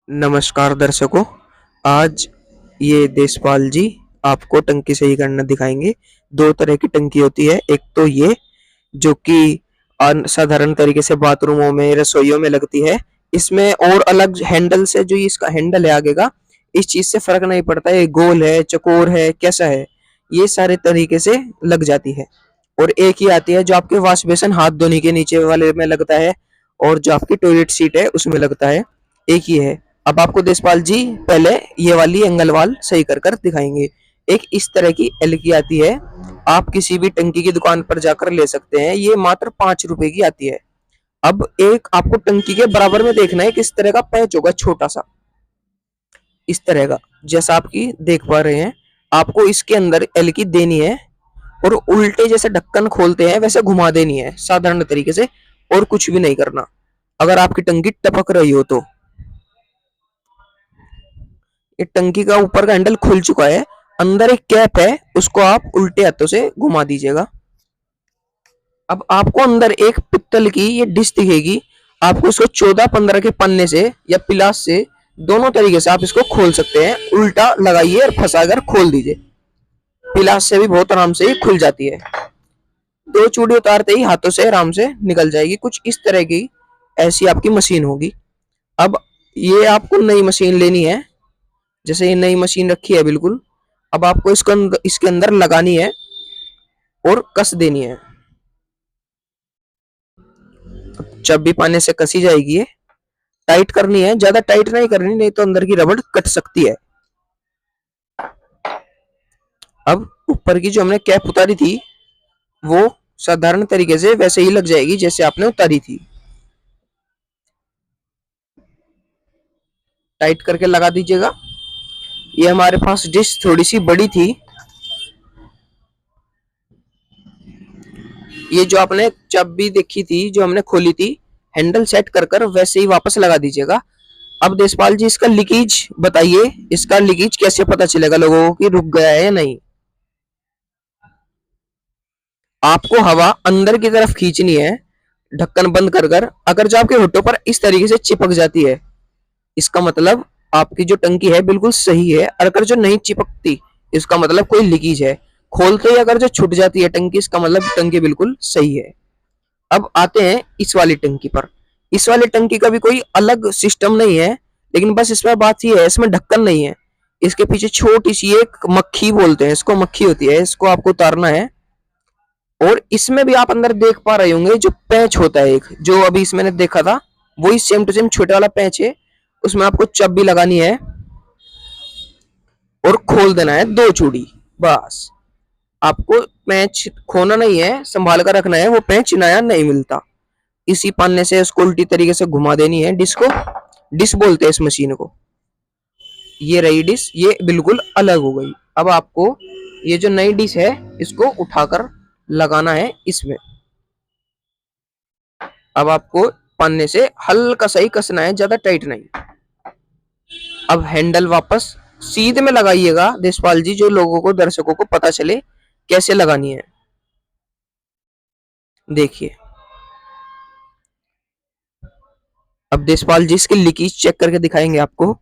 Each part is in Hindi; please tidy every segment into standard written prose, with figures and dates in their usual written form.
नमस्कार दर्शकों। आज ये देशपाल जी आपको टंकी सही करना दिखाएंगे। दो तरह की टंकी होती है। एक तो ये जो कि साधारण तरीके से बाथरूमों में रसोइयों में लगती है। इसमें और अलग हैंडल से जो इसका हैंडल है आगे का, इस चीज से फर्क नहीं पड़ता है गोल है चकोर है कैसा है, ये सारे तरीके से लग जाती है। और एक ही आती है जो आपके वॉश बेसिन हाथ धोने के नीचे वाले में लगता है और जो आपकी टॉयलेट सीट है उसमें लगता है। एक ही है। अब आपको देशपाल जी पहले ये वाली एंगल वाल सही कर कर दिखाएंगे। एक इस तरह की एल की आती है, आप किसी भी टंकी की दुकान पर जाकर ले सकते हैं। ये मात्र 5 रुपए की आती है। अब एक आपको टंकी के बराबर में देखना है किस तरह का पैच होगा, छोटा सा इस तरह का, जैसा आपकी देख पा रहे हैं। आपको इसके अंदर एल की देनी है और उल्टे जैसे ढक्कन खोलते हैं वैसे घुमा देनी है साधारण तरीके से, और कुछ भी नहीं करना। अगर आपकी टंकी टपक रही हो तो ये टंकी का ऊपर का हैंडल खुल चुका है, अंदर एक कैप है, उसको आप उल्टे हाथों से घुमा दीजिएगा। अब आपको अंदर एक पित्तल की ये डिश दिखेगी। आपको इसको 14-15 के पन्ने से या पिलास से, दोनों तरीके से आप इसको खोल सकते हैं। उल्टा लगाइए और फंसाकर खोल दीजिए। पिलास से भी बहुत आराम से ही खुल जाती है। दो चूड़ी उतारते ही हाथों से आराम से निकल जाएगी। कुछ इस तरह की ऐसी आपकी मशीन होगी। अब ये आपको नई मशीन लेनी है, जैसे ये नई मशीन रखी है बिल्कुल। अब आपको इसके अंदर लगानी है और कस देनी है। चाबी पाने से कसी जाएगी। ये टाइट करनी है, ज्यादा टाइट नहीं करनी, नहीं तो अंदर की रबड़ कट सकती है। अब ऊपर की जो हमने कैप उतारी थी वो साधारण तरीके से वैसे ही लग जाएगी जैसे आपने उतारी थी। टाइट करके लगा दीजिएगा। ये हमारे पास डिश थोड़ी सी बड़ी थी। ये जो आपने चाबी देखी थी जो हमने खोली थी, हैंडल सेट कर कर वैसे ही वापस लगा दीजिएगा। अब देशपाल जी इसका लीकेज बताइए, इसका लीकेज कैसे पता चलेगा लोगों को कि रुक गया है या नहीं। आपको हवा अंदर की तरफ खींचनी है ढक्कन बंद कर कर। अगर जो आपके होठों पर इस तरीके से चिपक जाती है, इसका मतलब आपकी जो टंकी है बिल्कुल सही है। और अगर जो नहीं चिपकती, इसका मतलब कोई लीकेज है। खोलते ही अगर जो छूट जाती है टंकी, इसका मतलब टंकी बिल्कुल सही है। अब आते हैं इस वाली टंकी पर। इस वाली टंकी का भी कोई अलग सिस्टम नहीं है, लेकिन बस इसमें बात यह है, इसमें ढक्कन नहीं है। इसके पीछे छोटी सी एक मक्खी बोलते हैं इसको, मक्खी होती है, इसको आपको उतारना है। और इसमें भी आप अंदर देख पा रहे होंगे जो पैच होता है एक, जो अभी इसमें मैंने देखा था वही सेम टू सेम छोटा वाला पैच है। उसमें आपको चाबी लगानी है और खोल देना है दो चूड़ी। बस आपको पैच खोना नहीं है, संभाल कर रखना है। वो पैच नया नहीं मिलता। इसी पन्ने से इसको उल्टी तरीके से घुमा देनी है डिश को। डिश बोलते हैं इस मशीन को। ये रही डिश, ये बिल्कुल अलग हो गई। अब आपको ये जो नई डिश है इसको उठाकर लगाना है इसमें। अब आपको पन्ने से हल्का सा ही कसना है, ज्यादा टाइट नहीं। अब हैंडल वापस सीधे में लगाइएगा देशपाल जी, जो लोगों को, दर्शकों को पता चले कैसे लगानी है। देखिए अब देशपाल जी इसकी लीकेज चेक करके दिखाएंगे आपको।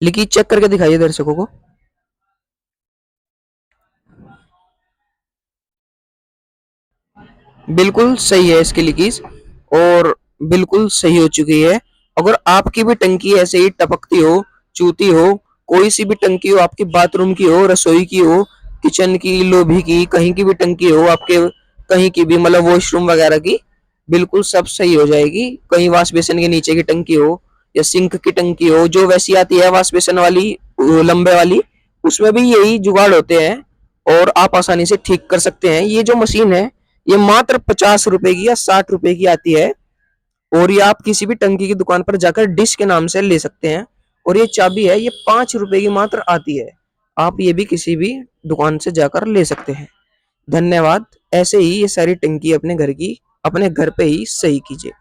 लीकेज चेक करके दिखाइए दर्शकों को। बिल्कुल सही है इसकी लीकेज, और बिल्कुल सही हो चुकी है। अगर आपकी भी टंकी ऐसे ही टपकती हो, चूती हो, कोई सी भी टंकी हो, आपकी बाथरूम की हो, रसोई की हो, किचन की, लोभी की, कहीं की भी टंकी हो आपके, कहीं की भी, मतलब वॉशरूम वगैरह की, बिल्कुल सब सही हो जाएगी। कहीं वॉश बेसिन के नीचे की टंकी हो या सिंक की टंकी हो, जो वैसी आती है वॉश बेसिन वाली, लंबे वाली, उसमें भी यही जुगाड़ होते हैं और आप आसानी से ठीक कर सकते हैं। ये जो मशीन है ये मात्र 50 रुपए की या 60 रुपए की आती है, और ये आप किसी भी टंकी की दुकान पर जाकर डिश के नाम से ले सकते हैं। और ये चाबी है, ये 5 रुपए की मात्र आती है। आप ये भी किसी भी दुकान से जाकर ले सकते हैं। धन्यवाद। ऐसे ही ये सारी टंकी अपने घर की, अपने घर पे ही सही कीजिए।